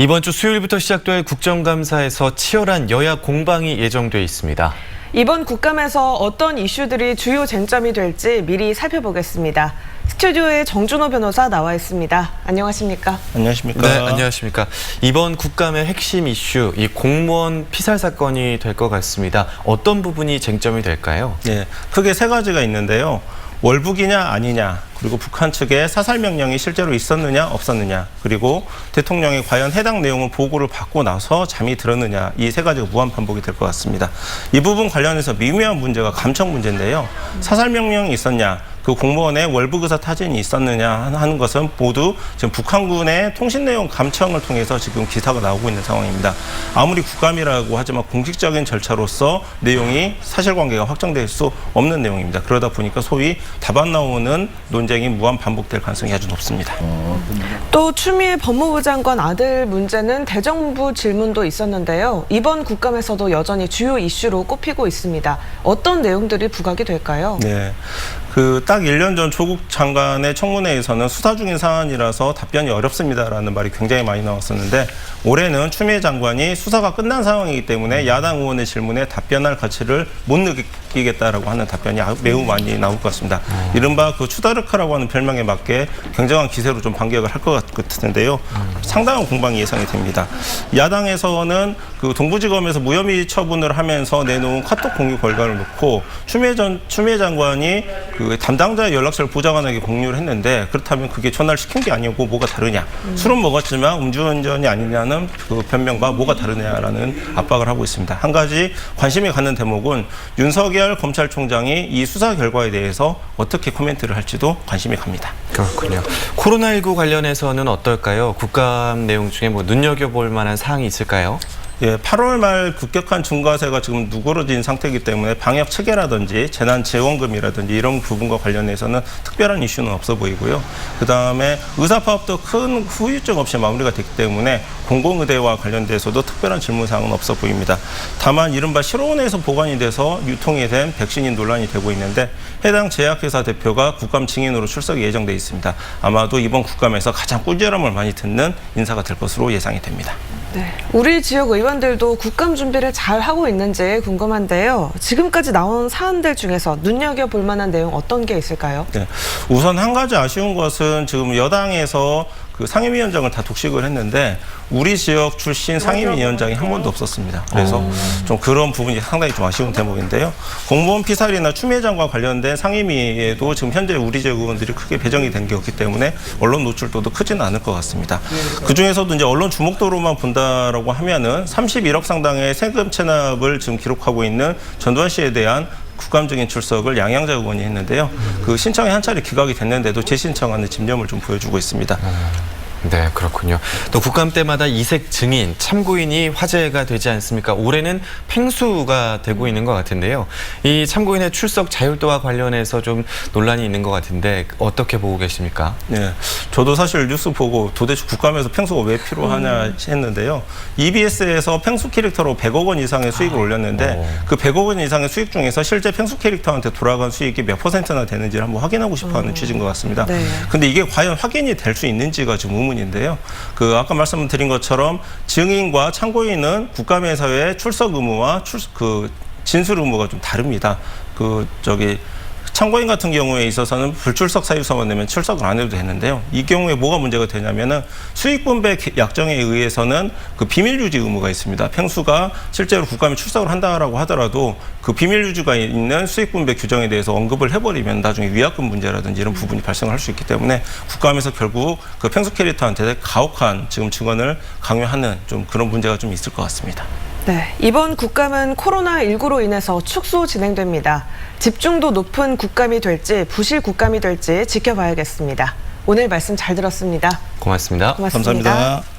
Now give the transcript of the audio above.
이번 주 수요일부터 시작될 국정감사에서 치열한 여야 공방이 예정돼 있습니다. 이번 국감에서 어떤 이슈들이 주요 쟁점이 될지 미리 살펴보겠습니다. 스튜디오에 정준호 변호사 나와 있습니다. 안녕하십니까? 안녕하십니까? 네, 안녕하십니까? 이번 국감의 핵심 이슈, 이 공무원 피살 사건이 될 것 같습니다. 어떤 부분이 쟁점이 될까요? 네, 크게 세 가지가 있는데요. 월북이냐 아니냐, 그리고 북한 측에 사살 명령이 실제로 있었느냐 없었느냐, 그리고 대통령이 과연 해당 내용을 보고를 받고 나서 잠이 들었느냐, 이 세 가지가 무한 반복이 될 것 같습니다. 이 부분 관련해서 미묘한 문제가 감청 문제인데요. 사살 명령이 있었냐, 그 공무원의 월북 의사 타진이 있었느냐 하는 것은 모두 지금 북한군의 통신 내용 감청을 통해서 지금 기사가 나오고 있는 상황입니다. 아무리 국감이라고 하지만 공식적인 절차로서 내용이 사실관계가 확정될 수 없는 내용입니다. 그러다 보니까 소위 답안 나오는 논쟁이 무한 반복될 가능성이 아주 높습니다. 또 추미애 법무부 장관 아들 문제는 대정부 질문도 있었는데요. 이번 국감에서도 여전히 주요 이슈로 꼽히고 있습니다. 어떤 내용들이 부각이 될까요? 네. 딱 1년 전 조국 장관의 청문회에서는 수사 중인 사안이라서 답변이 어렵습니다라는 말이 굉장히 많이 나왔었는데, 올해는 추미애 장관이 수사가 끝난 상황이기 때문에 야당 의원의 질문에 답변할 가치를 못 느끼겠다라고 하는 답변이 매우 많이 나올 것 같습니다. 이른바 그 추다르카라고 하는 별명에 맞게 굉장한 기세로 좀 반격을 할 것 같은데요. 상당한 공방이 예상이 됩니다. 야당에서는 그 동부지검에서 무혐의 처분을 하면서 내놓은 카톡 공유 결과를 놓고 추미애 장관이 그 담당자의 연락처를 보좌관에게 공유를 했는데, 그렇다면 그게 전화를 시킨 게 아니고 뭐가 다르냐, 술은 먹었지만 음주운전이 아니냐는 그 변명과 뭐가 다르냐라는 압박을 하고 있습니다. 한 가지 관심이 가는 대목은 윤석열 검찰총장이 이 수사 결과에 대해서 어떻게 코멘트를 할지도 관심이 갑니다. 그렇군요. 코로나19 관련해서는 어떨까요? 국감 내용 중에 뭐 눈여겨볼 만한 사항이 있을까요? 예, 8월 말 급격한 증가세가 지금 누그러진 상태이기 때문에 방역 체계라든지 재난지원금이라든지 이런 부분과 관련해서는 특별한 이슈는 없어 보이고요. 그다음에 의사파업도 큰 후유증 없이 마무리가 됐기 때문에 공공의대와 관련돼서도 특별한 질문사항은 없어 보입니다. 다만 이른바 실온에서 보관이 돼서 유통이 된 백신이 논란이 되고 있는데, 해당 제약회사 대표가 국감 증인으로 출석이 예정돼 있습니다. 아마도 이번 국감에서 가장 꿀잼을 많이 듣는 인사가 될 것으로 예상이 됩니다. 네, 우리 지역 의원들도 국감 준비를 잘 하고 있는지 궁금한데요. 지금까지 나온 사안들 중에서 눈여겨볼 만한 내용 어떤 게 있을까요? 네, 우선 한 가지 아쉬운 것은 지금 여당에서 그 상임위원장을 다 독식을 했는데 우리 지역 출신 상임위원장이 한 번도 없었습니다. 그래서 좀 그런 부분이 상당히 좀 아쉬운 대목인데요. 공무원 피살이나 추미애 장관 관련된 상임위에도 지금 현재 우리 지역 의원들이 크게 배정이 된 게 없기 때문에 언론 노출도도 크지는 않을 것 같습니다. 그중에서도 이제 언론 주목도로만 본다라고 하면은 31억 상당의 세금 체납을 지금 기록하고 있는 전두환 씨에 대한 국감적인 출석을 양양자 의원이 했는데요. 그 신청이 한 차례 기각이 됐는데도 재신청하는 집념을 좀 보여주고 있습니다. 네, 그렇군요. 또 국감 때마다 이색 증인, 참고인이 화제가 되지 않습니까? 올해는 팽수가 되고 있는 것 같은데요. 이 참고인의 출석 자율도와 관련해서 좀 논란이 있는 것 같은데 어떻게 보고 계십니까? 네, 저도 사실 뉴스 보고 도대체 국감에서 팽수가 왜 필요하냐 했는데요. EBS에서 팽수 캐릭터로 100억 원 이상의 수익을 올렸는데 그 100억 원 이상의 수익 중에서 실제 팽수 캐릭터한테 돌아간 수익이 몇 %나 되는지를 한번 확인하고 싶어하는 취지인 것 같습니다. 네. 근데 이게 과연 확인이 될 수 있는지가 지금 인데요. 아까 말씀드린 것처럼 증인과 참고인은 국감에서의 출석 의무와 진술 의무가 좀 다릅니다. 참고인 같은 경우에 있어서는 불출석 사유서만 내면 출석을 안 해도 되는데요. 이 경우에 뭐가 문제가 되냐면은 수익분배 약정에 의해서는 그 비밀 유지 의무가 있습니다. 팽수가 실제로 국감에 출석을 한다라고 하더라도 그 비밀 유지가 있는 수익분배 규정에 대해서 언급을 해버리면 나중에 위약금 문제라든지 이런 부분이 발생할 수 있기 때문에 국감에서 결국 그 팽수 캐릭터한테 가혹한 지금 증언을 강요하는 좀 그런 문제가 좀 있을 것 같습니다. 네, 이번 국감은 코로나19로 인해서 축소 진행됩니다. 집중도 높은 국감이 될지 부실 국감이 될지 지켜봐야겠습니다. 오늘 말씀 잘 들었습니다. 고맙습니다. 고맙습니다. 감사합니다.